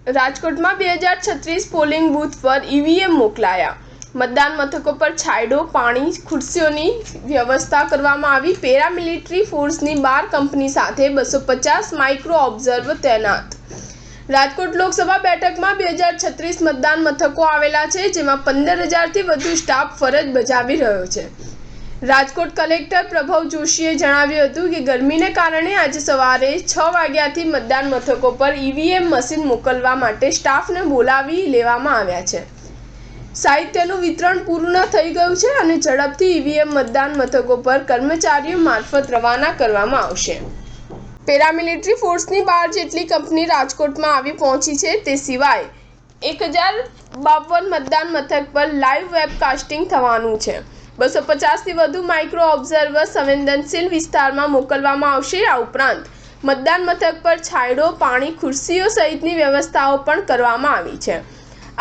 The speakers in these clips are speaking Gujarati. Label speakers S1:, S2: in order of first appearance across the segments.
S1: રાજકોટમાં 2036 પોલિંગ બૂથ પર ઈવીએમ મોકલાયા। મતદાન મથકો પર છાંયડો, પાણી, ખુરશીઓની વ્યવસ્થા કરવામાં આવી। પેરામિલિટરી ફોર્સની 12 કંપની સાથે 250 માઇક્રો ઓબ્ઝર્વર તૈનાત। રાજકોટ લોકસભા બેઠકમાં 2036 મતદાન મથકો આવેલા છે, જેમાં 15,000થી વધુ સ્ટાફ ફરજ બજાવી રહ્યો છે। રાજકોટ કલેક્ટર પ્રભવ જોશીએ જણાવ્યું હતું કે ગરમીને કારણે આજે સવારે 6 વાગ્યાથી મતદાન મથકો પર ઈવીએમ મશીન મોકલવા માટે સ્ટાફને બોલાવી લેવામાં આવ્યા છે। સાહિત્યનું વિતરણ પૂર્ણ થઈ ગયું છે અને ઝડપથી ઈવીએમ મતદાન મથકો પર કર્મચારીઓ મારફત રવાના કરવામાં આવશે। પેરામિલિટરી ફોર્સની 12 જેટલી કંપની રાજકોટમાં આવી પહોંચી છે। તે સિવાય 1052 મતદાન મથક પર લાઈવ વેબકાસ્ટિંગ થવાનું છે। 250થી વધુ માઇક્રો ઓબ્ઝર્વર સંવેદનશીલ વિસ્તારમાં મોકલવામાં આવશે। આ ઉપરાંત મતદાન મથક પર છાંયડો, પાણી, ખુરશીઓ સહિતની વ્યવસ્થાઓ પણ કરવામાં આવી છે।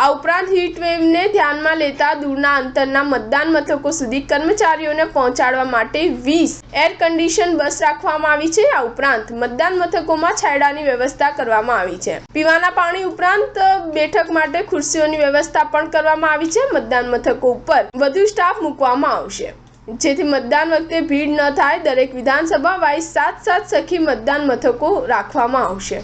S1: આ ઉપરાંત હીટવેવને ધ્યાનમાં લેતા દૂરના અંતરના મતદાન મથકો સુધી કર્મચારીઓને પહોંચાડવા માટે 20 એર કન્ડિશન બસ રાખવામાં આવી છે। આ ઉપરાંત મતદાન મથકોમાં છાંયડાની વ્યવસ્થા કરવામાં આવી છે। પીવાના પાણી ઉપરાંત બેઠક માટે ખુરશીઓની વ્યવસ્થા પણ કરવામાં આવી છે। મતદાન મથકો ઉપર વધુ સ્ટાફ મૂકવામાં આવશે, જેથી મતદાન વખતે ભીડ ન થાય। દરેક વિધાનસભા વાઇઝ 7 સખી મતદાન મથકો રાખવામાં આવશે।